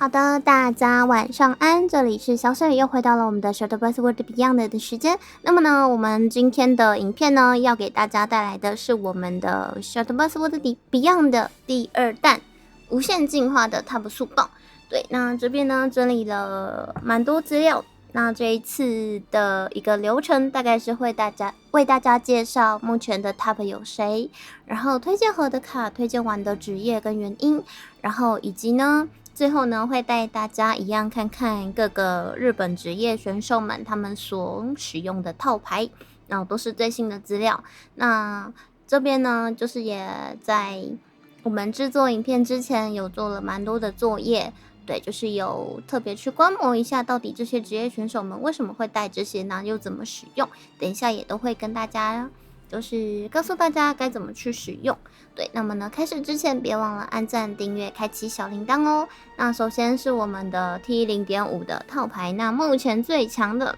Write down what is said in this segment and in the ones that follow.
好的，大家晚上安，这里是小水，又回到了我们的 Short Bus World Beyond 的时间。那么呢，我们今天的影片呢，要给大家带来的是我们的 Short Bus World Beyond 的第2弹无限进化的 Top 速报。对，那这边呢整理了蛮多资料。那这一次的一个流程，大概是为大家介绍目前的 Top 有谁，然后推荐盒的卡，推荐完的职业跟原因，然后以及呢。最后呢，会带大家一样看看各个日本职业选手们他们所使用的套牌，然后都是最新的资料。那这边呢，就是也在我们制作影片之前有做了蛮多的作业，对，就是有特别去观摩一下到底这些职业选手们为什么会带这些呢，又怎么使用。等一下也都会跟大家就是告诉大家该怎么去使用。对，那么呢，开始之前别忘了按赞、订阅、开启小铃铛哦。那首先是我们的 T0.5 的套牌，那目前最强的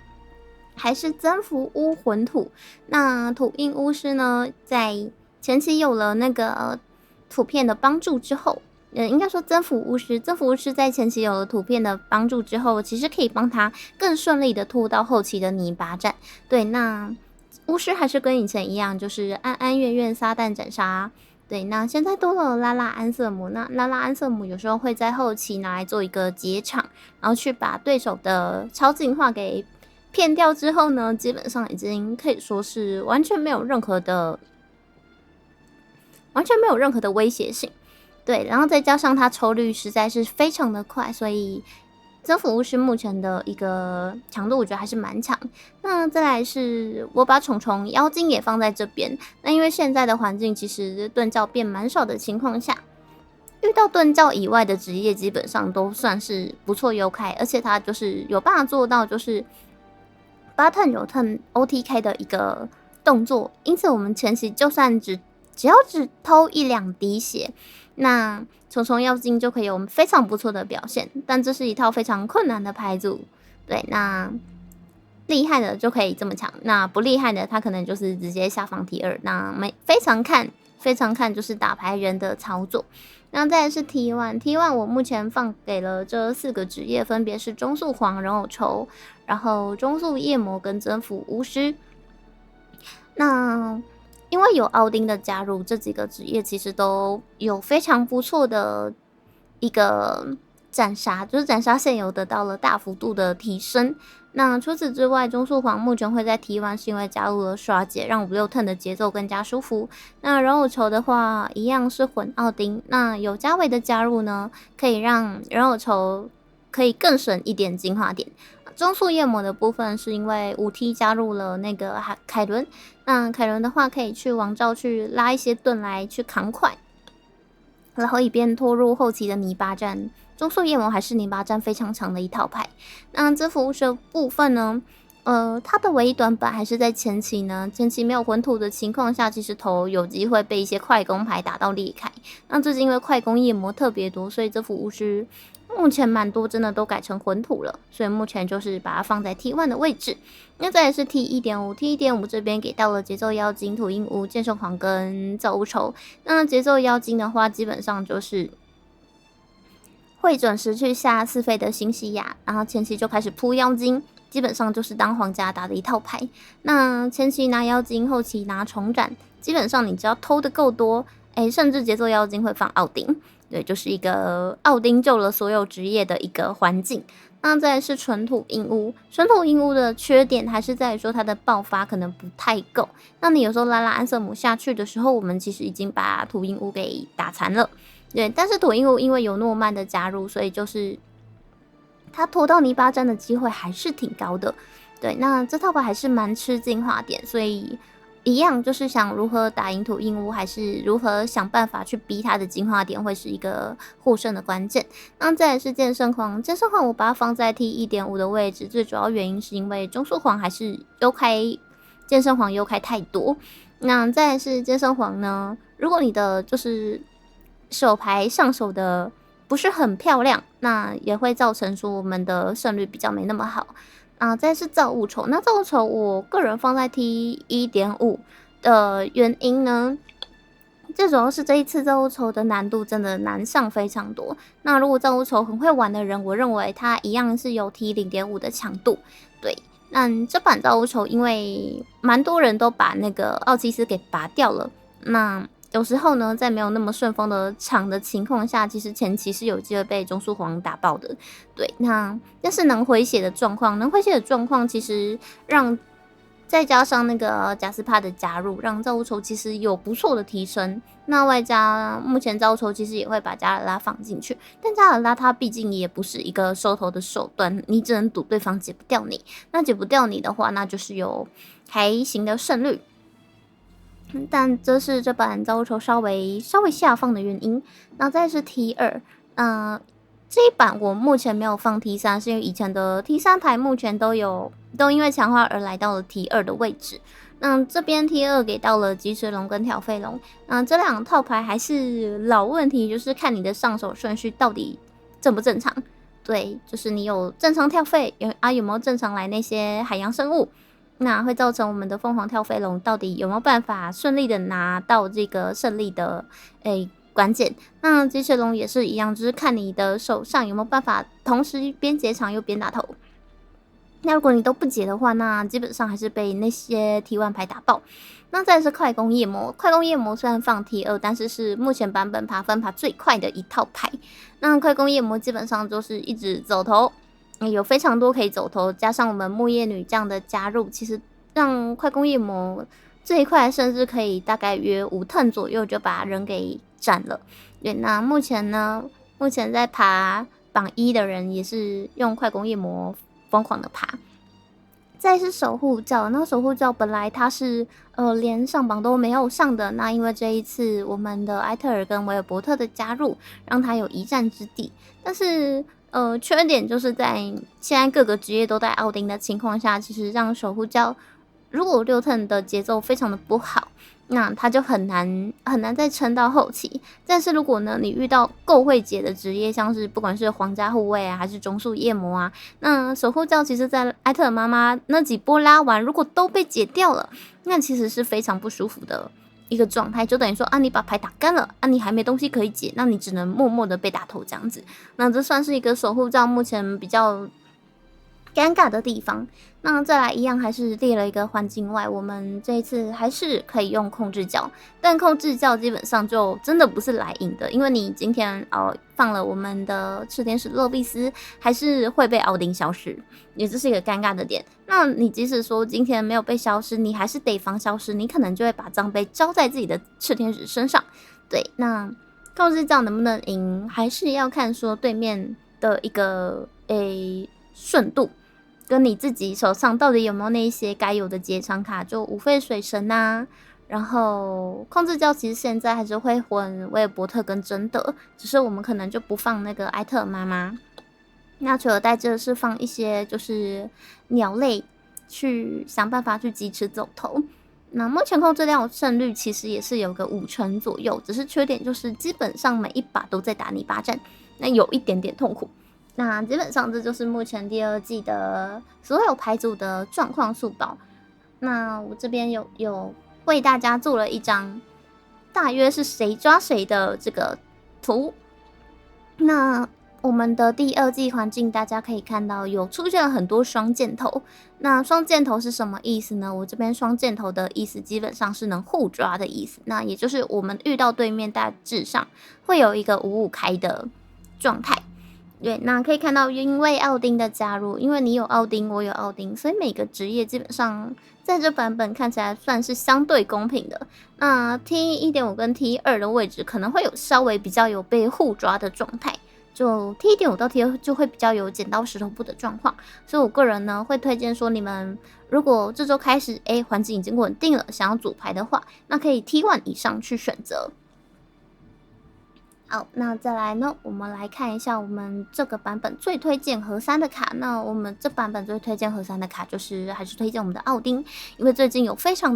还是增幅巫魂土。那土印巫师呢，在前期有了那个图片的帮助之后，应该说增幅巫师在前期有了图片的帮助之后，其实可以帮他更顺利的拖到后期的泥巴战。对，那巫师还是跟以前一样，就是安安怨怨撒旦斩杀。对，那现在多了拉拉安瑟姆，那拉拉安瑟姆有时候会在后期拿来做一个结场，然后去把对手的超进化给骗掉之后呢，基本上已经可以说是完全没有任何的威胁性。对，然后再加上它抽率实在是非常的快，所以增幅巫师目前的一个强度，我觉得还是蛮强。那再来是我把虫虫妖精也放在这边。那因为现在的环境其实盾教变蛮少的情况下，遇到盾教以外的职业基本上都算是不错优开，而且它就是有办法做到就是8turn有turn OTK 的一个动作，因此我们前期就算只要偷1-2滴血，那虫虫妖精就可以有我们非常不错的表现。但这是一套非常困难的牌组，对，那厉害的就可以这么强，那不厉害的他可能就是直接下放T2。那非常看就是打牌人的操作。那再来是 T1 我目前放给了这4个职业，分别是中速黄、人偶筹，然后中速夜魔跟增幅巫师。那因为有奥丁的加入，这几个职业其实都有非常不错的一个斩杀，就是斩杀现有得到了大幅度的提升。那除此之外，中速黄目前会在T1是因为加入了刷节，让5-6 turn 的节奏更加舒服。那人偶筹的话，一样是混奥丁。那有加维的加入呢，可以让人偶筹可以更省一点进化点。中速夜魔的部分是因为5T 加入了那个凯伦，那凯伦的话可以去王兆去拉一些盾来去扛快，然后以便拖入后期的泥巴战。中速夜魔还是泥巴战非常强的一套牌。那这服务的部分呢，它的唯一短板还是在前期呢，前期没有混土的情况下，其实头有机会被一些快攻牌打到裂开。那这是因为快攻夜魔特别多，所以这服务是目前蛮多真的都改成混土了，所以目前就是把它放在 T1 的位置。那再来是 T1.5 这边给到了节奏妖精、土印巫、剑圣皇跟造物筹。那节奏妖精的话，基本上就是会准时去下4费的新西亚，然后前期就开始铺妖精，基本上就是当皇家打的一套牌。那前期拿妖精，后期拿重斩，基本上你只要偷的够多，甚至节奏妖精会放奥丁，对，就是一个奥丁救了所有职业的一个环境。那再来是纯土印巫的缺点还是在于说它的爆发可能不太够。那你有时候拉安瑟姆下去的时候，我们其实已经把土印巫给打残了。对，但是土印巫因为有诺曼的加入，所以就是他拖到泥巴战的机会还是挺高的。对，那这套牌还是蛮吃进化点，所以一样就是想如何打赢土印巫，还是如何想办法去逼他的进化点，会是一个获胜的关键。那再来是剑圣皇我把它放在 T1.5 的位置，最主要原因是因为中速皇还是剑圣皇优开太多。那再来是剑圣皇呢，如果你的就是手牌上手的不是很漂亮，那也会造成说我们的胜率比较没那么好。再是造物筹，那造物筹我个人放在 T1.5 的原因呢，最主要是这一次造物筹的难度真的难上非常多。那如果造物筹很会玩的人，我认为他一样是有 T0.5 的强度。对，那这版造物筹因为蛮多人都把那个奥基斯给拔掉了，那有时候呢，在没有那么顺风的场的情况下，其实前期是有机会被中速皇打爆的。对，那但是能回血的状况，其实让再加上那个贾斯帕的加入，让造物筹其实有不错的提升。那外加目前造物筹其实也会把加尔拉放进去，但加尔拉他毕竟也不是一个收头的手段，你只能赌对方解不掉你。那解不掉你的话，那就是有还行的胜率。但这是这版造物筹稍微下放的原因。那再是 T2，这一版我目前没有放 T3，是因为以前的 T3 牌目前都因为强化而来到了 T2 的位置。那这边 T2 给到了及时龙跟挑费龙，那这两套牌还是老问题，就是看你的上手顺序到底正不正常。对，就是你有正常跳费，有没有正常来那些海洋生物？那会造成我们的凤凰跳飞龙到底有没有办法顺利的拿到这个胜利的关键。那机器龙也是一样，就是看你的手上有没有办法同时边解场又边打头。那如果你都不解的话，那基本上还是被那些 T1 牌打爆。那再来是快攻夜魔，快攻夜魔虽然放 T2，但是是目前版本分爬最快的一套牌。那快攻夜魔基本上就是一直走头。有非常多可以走头，加上我们木叶女将的加入，其实让快攻夜魔这一块甚至可以大概约5 turn 左右就把人给斩了。对，那目前在爬榜1的人也是用快攻夜魔疯狂的爬。再是守护教，那守护教本来它是连上榜都没有上的，那因为这一次我们的埃特尔跟维尔伯特的加入，让他有一战之地，但是缺点就是在现在各个职业都在奥丁的情况下，其实让守护教如果6 turn 的节奏非常的不好，那他就很难再撑到后期。但是如果呢，你遇到够会解的职业，像是不管是皇家护卫啊，还是中速夜魔啊，那守护教其实在埃特尔妈妈那几波拉完，如果都被解掉了，那其实是非常不舒服的一个状态，就等于说你把牌打干了你还没东西可以解，那你只能默默的被打头这样子。那这算是一个守护教目前比较尴尬的地方。那再来一样还是列了一个环境外，我们这一次还是可以用控制教，但控制教基本上就真的不是来赢的，因为你今天放了我们的赤天使勒比斯，还是会被奥丁消失，也这是一个尴尬的点。那你即使说今天没有被消失，你还是得防消失，你可能就会把奖杯招在自己的赤天使身上。对，那控制教能不能赢，还是要看说对面的一个顺度。跟你自己手上到底有没有那一些该有的解场卡，就五费水神啊，然后控制教其实现在还是会混维尔伯特跟贞德，只是我们可能就不放那个埃特尔妈妈。那除了在这是放一些就是鸟类去想办法去疾驰走头。那目前控制量胜率其实也是有个5成左右，只是缺点就是基本上每一把都在打泥巴战，那有一点点痛苦。那基本上这就是目前第2季的所有牌组的状况速报。那我这边有为大家做了一张大约是谁抓谁的这个图。那我们的第2季环境大家可以看到有出现了很多双箭头。那双箭头是什么意思呢？我这边双箭头的意思基本上是能互抓的意思，那也就是我们遇到对面大致上会有一个5-5开的状态。对，那可以看到，因为奥丁的加入，因为你有奥丁，我有奥丁，所以每个职业基本上在这版本看起来算是相对公平的。那 T1.5 跟 T2 的位置可能会有稍微比较有被互抓的状态，就 T1.5 到 T2 就会比较有剪刀石头布的状况。所以我个人呢会推荐说，你们如果这周开始环境已经稳定了，想要组牌的话，那可以 T1 以上去选择。好，那再来呢，我们来看一下我们这个版本最推荐核3的卡。那我们这版本最推荐核3的卡就是还是推荐我们的奥丁，因为最近有非常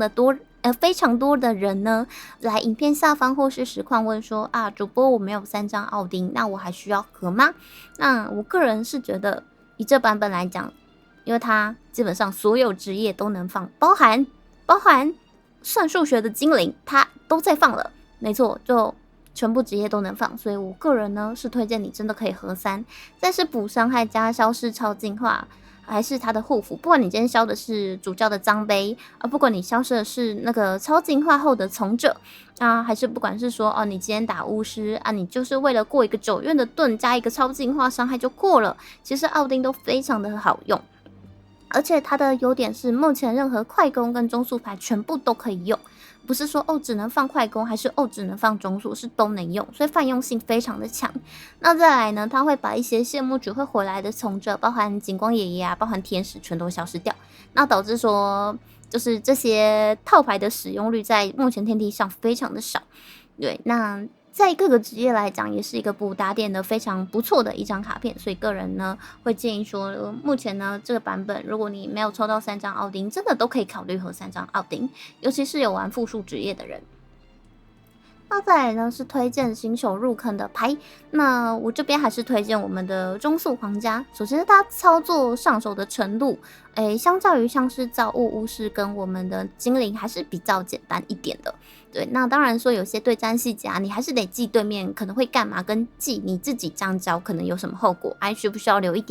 多的人呢来影片下方或是实况问说主播我没有3张奥丁，那我还需要合吗？那我个人是觉得以这版本来讲，因为它基本上所有职业都能放，包含算数学的精灵它都在放了。没错，就全部职业都能放，所以我个人呢是推荐你真的可以合三，但是补伤害加消失超进化。还是它的护符，不管你今天消的是主教的脏杯，不管你消失的是那个超进化后的从者啊，还是不管是说你今天打巫师啊，你就是为了过一个9院的盾加一个超进化伤害就过了，其实奥丁都非常的好用。而且它的优点是，目前任何快攻跟中速牌全部都可以用，不是说只能放快攻，还是只能放中速，是都能用，所以泛用性非常的强。那再来呢，它会把一些谢幕只会回来的从者，包含景光爷爷啊，包含天使，全都消失掉，那导致说就是这些套牌的使用率在目前天梯上非常的少。对，那在各个职业来讲，也是一个补打点的非常不错的一张卡片，所以个人呢会建议说，目前呢这个版本，如果你没有抽到3张奥丁，真的都可以考虑合3张奥丁，尤其是有玩复数职业的人。那再来呢是推荐新手入坑的牌，那我这边还是推荐我们的中速皇家。首先它操作上手的程度，相较于像是造物巫师跟我们的精灵还是比较简单一点的。对，那当然说有些对战细节你还是得记对面可能会干嘛，跟记你自己这样教可能有什么后果，还需不需要留一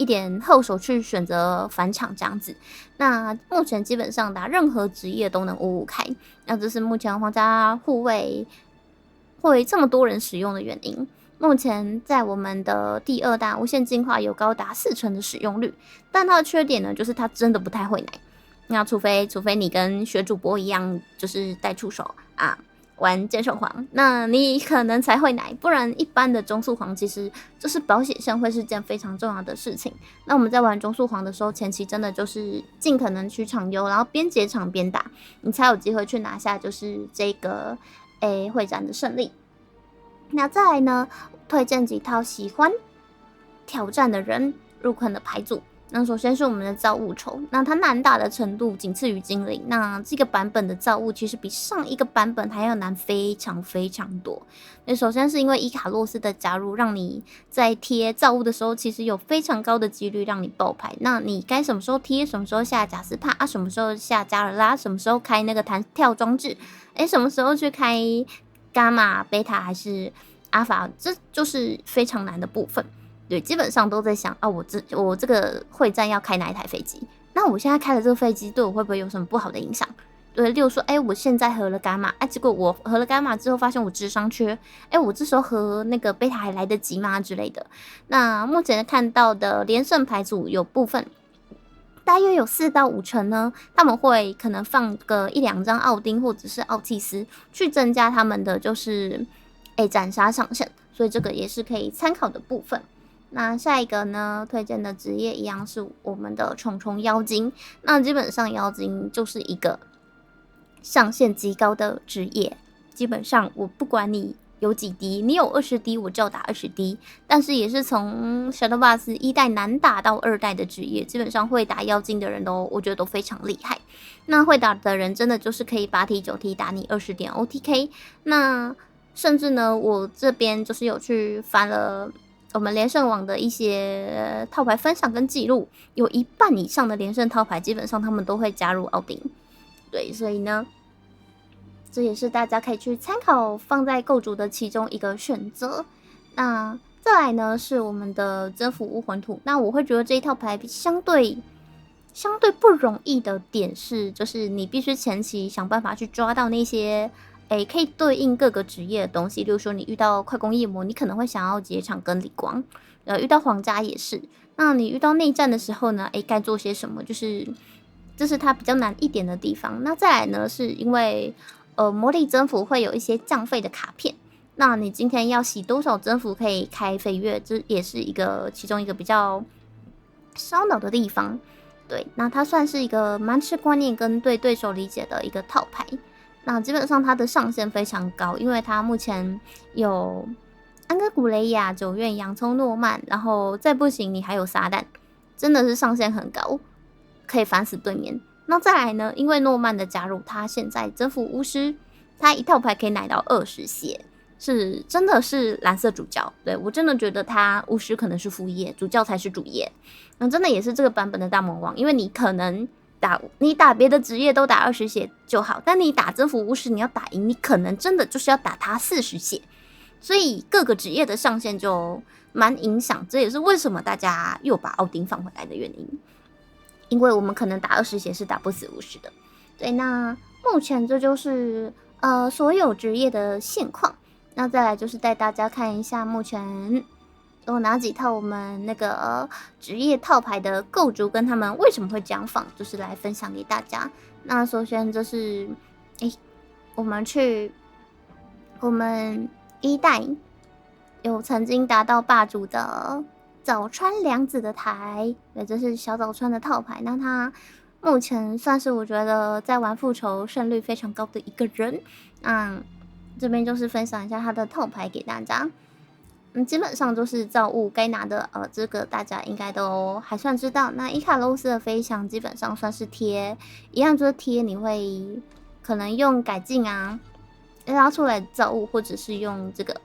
点后手去选择返场这样子。那目前基本上打任何职业都能5-5开，那这是目前皇家护卫会这么多人使用的原因。目前在我们的第2弹无限进化有高达40%的使用率，但它的缺点呢，就是它真的不太会奶。那除非你跟学主播一样，就是带触手啊，玩剑圣皇，那你可能才会奶，不然一般的中速皇其实就是保血线会是件非常重要的事情。那我们在玩中速皇的时候，前期真的就是尽可能去场优，然后边解场边打，你才有机会去拿下就是这个会战的胜利。那再来呢，推荐几套喜欢挑战的人入坑的牌组。那首先是我们的造物筹，那它难打的程度仅次于精灵。那这个版本的造物其实比上一个版本还要难非常非常多。那首先是因为伊卡洛斯的加入，让你在贴造物的时候，其实有非常高的几率让你爆牌。那你该什么时候贴，什么时候下贾斯帕什么时候下加尔拉，什么时候开那个弹跳装置，什么时候去开伽马、贝塔还是阿法，这就是非常难的部分。对，基本上都在想我这个会战要开哪一台飞机？那我现在开了这个飞机，对我会不会有什么不好的影响？对，例如说，我现在合了伽马，结果我合了伽马之后发现我智商缺，我这时候合那个贝塔还来得及吗之类的？那目前看到的连胜牌组有部分，大约有4到5成呢，他们会可能放个1-2张奥丁或者是奥蒂斯，去增加他们的就是斩杀上限，所以这个也是可以参考的部分。那下一个呢，推荐的职业一样是我们的虫虫妖精。那基本上妖精就是一个上限极高的职业，基本上我不管你有几滴，你有20滴我就要打20滴，但是也是从 Shadow Boss 1代难打到2代的职业，基本上会打妖精的人我觉得都非常厉害。那会打的人真的就是可以8题9题打你20点 OTK。那甚至呢，我这边就是有去翻了我们连胜网的一些套牌分享跟记录，有1半以上的连胜套牌基本上他们都会加入奥丁。对，所以呢这也是大家可以去参考放在构筑的其中一个选择。那再来呢是我们的征服巫魂土，那我会觉得这一套牌相对不容易的点是，就是你必须前期想办法去抓到那些可以对应各个职业的东西。例如说你遇到快攻夜魔，你可能会想要解场跟理光，遇到皇家也是。那你遇到内战的时候呢，该做些什么，就是这是它比较难一点的地方。那再来呢是因为魔力征服会有一些降费的卡片，那你今天要洗多少征服可以开飞跃，这也是其中一个比较烧脑的地方。对，那它算是一个蛮吃观念跟对对手理解的一个套牌。那基本上它的上限非常高，因为它目前有安哥古雷亚、9院、洋葱诺曼，然后再不行你还有撒旦，真的是上限很高，可以烦死对面。那再来呢，因为诺曼的加入，他现在征服巫师，他一套牌可以奶到20血，是真的是蓝色主教。对，我真的觉得他巫师可能是副业，主教才是主业。真的也是这个版本的大魔王，因为你可能你打别的职业都打20血就好，但你打征服巫师你要打赢，你可能真的就是要打他40血，所以各个职业的上限就蛮影响，这也是为什么大家又把奥丁放回来的原因，因为我们可能打20血是打不死巫师的。对，那目前这就是所有职业的现况。那再来就是带大家看一下目前有哪几套我们那个职业套牌的构筑跟他们为什么会这样放，就是来分享给大家。那首先就是我们一代有曾经达到霸主的早川良子的台，对，这是小早川的套牌。那他目前算是我觉得在玩复仇胜率非常高的一个人。这边就是分享一下他的套牌给大家。基本上就是造物该拿的，这个大家应该都还算知道。那伊卡洛斯的飞翔基本上算是贴，一样就是贴，你会可能用改进啊拉出来的造物，或者是用这个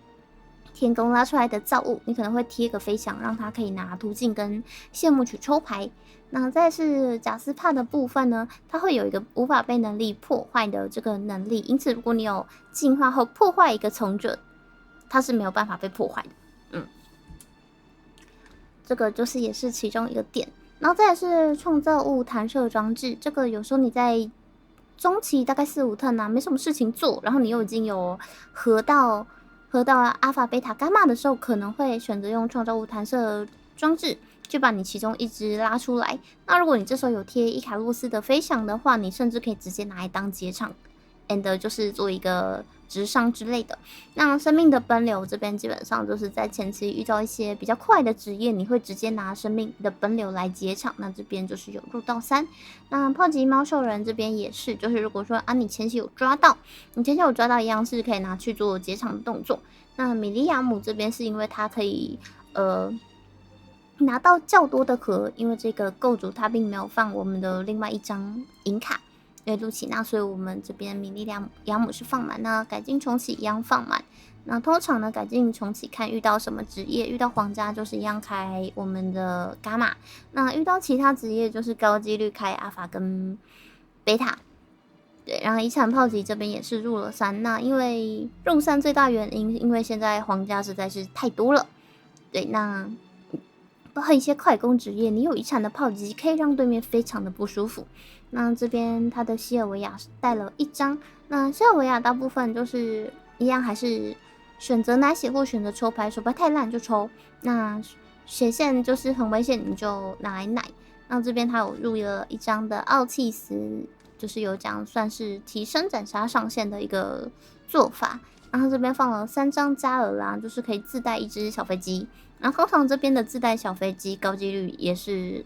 天宫拉出来的造物，你可能会贴个飞翔，让它可以拿途径跟谢幕曲抽牌。那再是贾斯帕的部分呢，它会有一个无法被能力破坏的这个能力，因此如果你有进化后破坏一个从者，它是没有办法被破坏的。这个就是也是其中一个点。然后再来是创造物弹射装置，这个有时候你在中期大概4-5 turn 啊，没什么事情做，然后你又已经有合到阿法、贝塔、伽马的时候，可能会选择用创造物弹射装置，就把你其中一只拉出来。那如果你这时候有贴伊卡洛斯的飞翔的话，你甚至可以直接拿来当结场 ，and 就是做一个直上之类的。那生命的奔流这边基本上就是在前期遇到一些比较快的职业，你会直接拿生命的奔流来结场。那这边就是有入到3。那炮击猫兽人这边也是，就是如果说你前期有抓到，一样是可以拿去做结场的动作。那米利亚姆这边是因为它可以拿到较多的盒，因为这个构筑它并没有放我们的另外一张银卡。因为露琪娜，所以我们这边米利亚姆是放满，那改进重启一样放满。那通常呢，改进重启看遇到什么职业，遇到皇家就是一样开我们的伽马，那遇到其他职业就是高几率开阿法跟贝塔。对，然后遗产炮击这边也是入了3，那因为入3最大原因，因为现在皇家实在是太多了。对，那包括一些快攻职业，你有遗产的炮击可以让对面非常的不舒服。那这边他的西尔维亚带了1张，那西尔维亚大部分就是一样，还是选择拿血或选择抽牌，手牌太烂就抽，那血线就是很危险，你就拿来奶。那这边他有入了1张的奥契斯，就是有讲算是提升斩杀上限的一个做法。然后这边放了3张加尔拉，就是可以自带1只小飞机。然后通常这边的自带小飞机高几率也是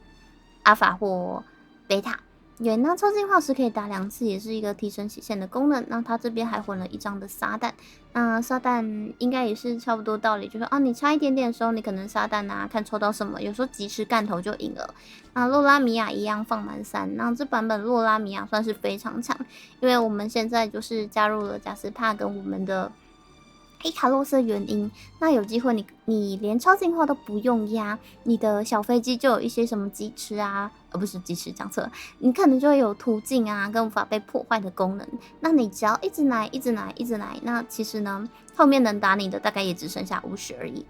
阿法或贝塔。对，那超进化时可以打2次，也是一个提升血线的功能。那它这边还混了1张的撒旦，那撒旦应该也是差不多道理，就是你差一点点的时候，你可能撒旦啊，看抽到什么，有时候及时干头就赢了。那洛拉米亚一样放满3，那这版本洛拉米亚算是非常强，因为我们现在就是加入了贾斯帕跟我们的伊卡洛斯的原因，那有机会你连超进化都不用压，你的小飞机就有一些什么鸡翅啊，不是鸡翅讲错了，你可能就会有途径啊跟无法被破坏的功能。那你只要一直来，那其实呢后面能打你的大概也只剩下50而已。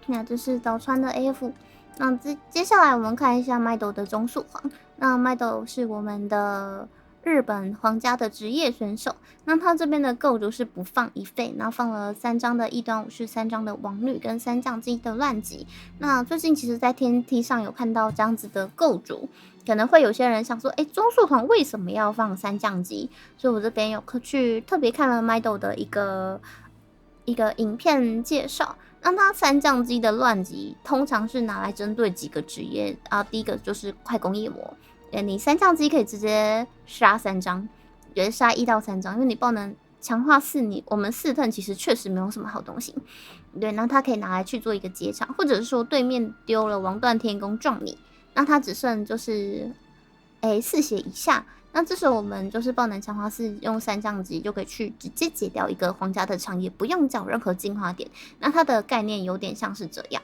那这是早川的 AF。那接下来我们看一下麦斗的中速皇。那麦斗是我们的日本皇家的职业选手，那他这边的构筑是不放一费，然后放了3张的异端武士、3张的王女跟3将机的乱击。那最近其实在天梯上有看到这样子的构筑，可能会有些人想说，中速团为什么要放3将机？所以我这边有去特别看了 Mido 的一个影片介绍。那它3将机的乱击通常是拿来针对几个职业啊，第一个就是快攻夜魔。你3将机可以直接杀3张，也是杀1到3张，因为你爆能强化4，我们4turn其实确实没有什么好东西。对，那它可以拿来去做一个结场，或者是说对面丢了王断天宫撞你，那它只剩就是4血以下，那这时候我们就是爆能强化4，用3将机就可以去直接解掉一个皇家的场，也不用找任何进化点。那它的概念有点像是这样。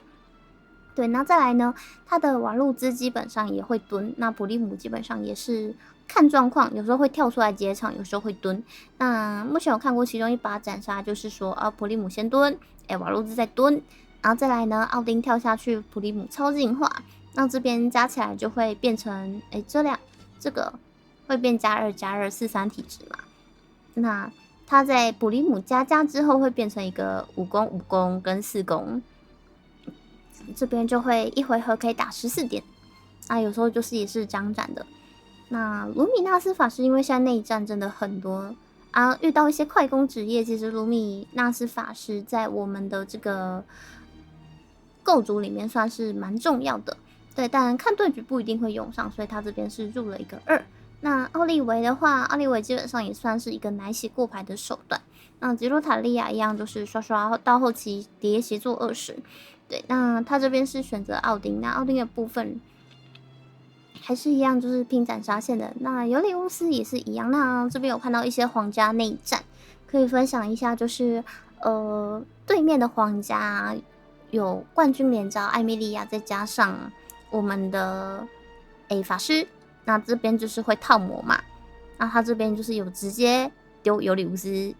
对，那再来呢，他的瓦路兹基本上也会蹲，那普利姆基本上也是看状况，有时候会跳出来接场，有时候会蹲。那目前有看过其中一把斩杀，就是说啊，普利姆先蹲，瓦路兹再蹲，然后再来呢，奥丁跳下去，普利姆超进化，那这边加起来就会变成，这个会变+2+243体质嘛？那它在普利姆加之后会变成一个5攻跟4攻。这边就会一回合可以打14点，有时候就是也是张斩的。那卢米纳斯法师因为现在内战真的很多遇到一些快攻职业，其实卢米纳斯法师在我们的这个构筑里面算是蛮重要的。对，但看对局不一定会用上，所以他这边是入了一个2。那奥利维的话，奥利维基本上也算是一个奶血过牌的手段。那吉罗塔利亚一样，就是刷刷到后期叠协作20。对，那他这边是选择奥丁，那奥丁的部分还是一样，就是拼斩杀线的。那尤里乌斯也是一样。那这边有看到一些皇家内战，可以分享一下，就是对面的皇家有冠军连招艾米莉亚，再加上我们的法师，那这边就是会套魔嘛。那他这边就是有直接丢尤里乌斯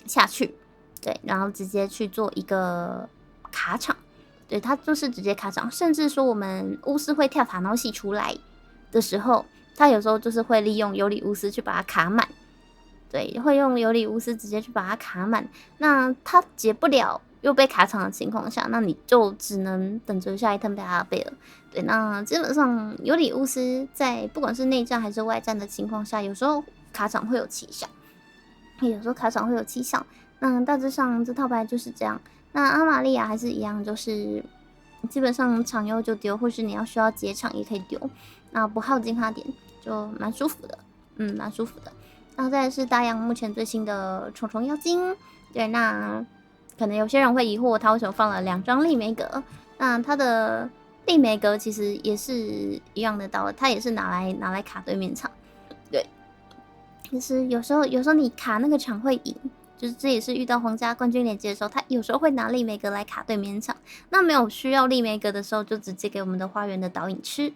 下去，对，然后直接去做一个卡场，对，他就是直接卡场，甚至说我们巫师会跳塔诺西出来的时候，他有时候就是会利用尤里乌斯去把它卡满，对，会用尤里乌斯直接去把它卡满。那他解不了又被卡场的情况下，那你就只能等着下一turn被他背了。对，那基本上尤里乌斯在不管是内战还是外战的情况下，有时候卡场会有奇效，有时候卡场会有奇效。那大致上这套牌就是这样。那阿玛利亚还是一样，就是基本上场优就丢，或是你要需要解场也可以丢，那不耗进化点就蛮舒服的，蛮舒服的。然后再来是大洋目前最新的虫虫妖精，对，那可能有些人会疑惑他为什么放了2张利梅格，那他的利梅格其实也是一样的道理，他也是拿来卡对面场，对，其实有时候你卡那个场会赢。就是这也是遇到皇家冠军连接的时候，他有时候会拿利梅格来卡对面场。那没有需要利梅格的时候，就直接给我们的花园的导引吃。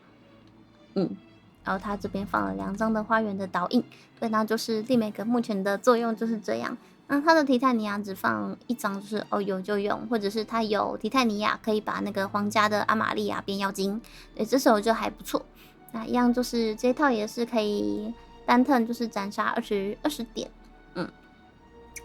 然后他这边放了2张的花园的导引，对，那就是利梅格目前的作用就是这样。那他的提泰尼亚只放1张，就是有就用，或者是他有提泰尼亚可以把那个皇家的阿玛利亚变妖精，对，这时候就还不错。那一样就是这一套也是可以单turn就是斩杀20点，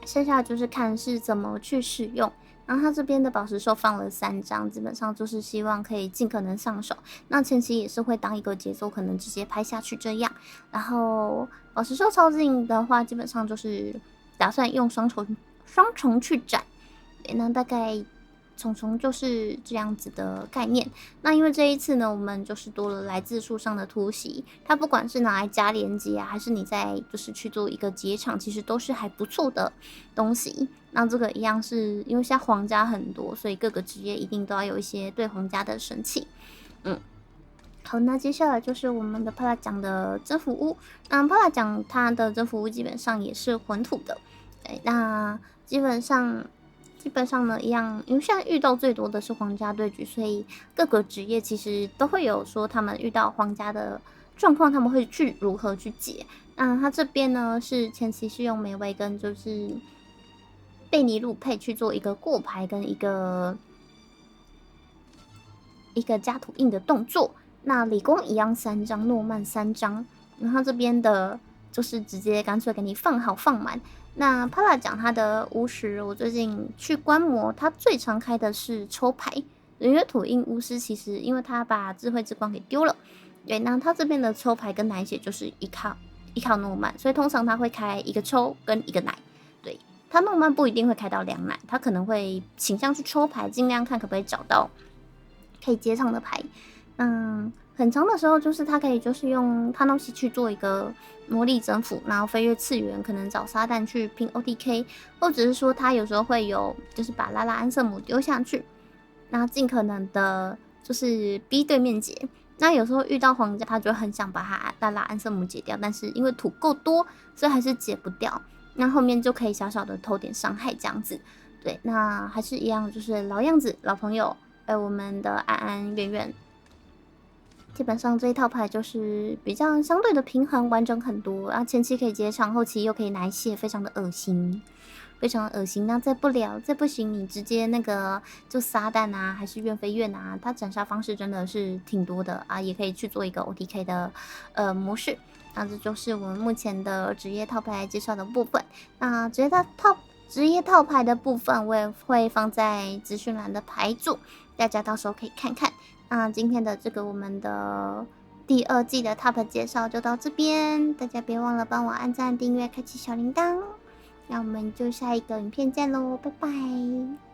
剩下就是看是怎么去使用。然后他这边的宝石兽放了3张，基本上就是希望可以尽可能上手。那前期也是会当一个节奏，可能直接拍下去这样。然后宝石兽超近的话，基本上就是打算用双重去斩。对，那大概虫虫就是这样子的概念。那因为这一次呢，我们就是多了来自树上的突袭，它不管是拿来加连接还是你在就是去做一个结场，其实都是还不错的东西。那这个一样是因为现在皇家很多，所以各个职业一定都要有一些对皇家的神器。好，那接下来就是我们的帕拉奖的征服屋。那帕拉奖它的征服屋基本上也是混土的，对，那基本上呢，一样，因为现在遇到最多的是皇家对局，所以各个职业其实都会有说他们遇到皇家的状况，他们会去如何去解。那他这边呢是前期是用梅维跟就是贝尼鲁佩去做一个过牌跟一个加土印的动作。那理工一样3张，诺曼3张，然后这边的就是直接干脆给你放好放满。那帕拉讲他的巫师，我最近去观摩，他最常开的是抽牌。人约土印巫师其实因为他把智慧之光给丢了，对，那他这边的抽牌跟奶血就是依靠诺曼，所以通常他会开一个抽跟一个奶。对，他诺曼不一定会开到2奶，他可能会倾向去抽牌，尽量看可不可以找到可以接上的牌。很长的时候就是他可以就是用他东西去做一个魔力征服，然后飞越次元，可能找撒旦去拼 OTK， 或者是说他有时候会有就是把拉拉安瑟姆丢下去，然后尽可能的就是逼对面解。那有时候遇到皇家，他就很想把他拉拉安瑟姆解掉，但是因为土够多，所以还是解不掉。那后面就可以小小的偷点伤害这样子。对，那还是一样，就是老样子，老朋友。我们的安安、圆圆。基本上这一套牌就是比较相对的平衡完整很多，然后前期可以接场，后期又可以拿血，非常的恶心，非常的恶心。那再不了，再不行，你直接那个就撒旦啊，还是怨非怨啊，它斩杀方式真的是挺多的啊，也可以去做一个 OTK 的模式。那这就是我们目前的职业套牌介绍的部分。那职业套牌的部分，我也会放在资讯栏的牌组，大家到时候可以看看。那今天的这个我们的第2季的 Top 介绍就到这边，大家别忘了帮我按赞、订阅、开启小铃铛。那我们就下一个影片见喽，拜拜。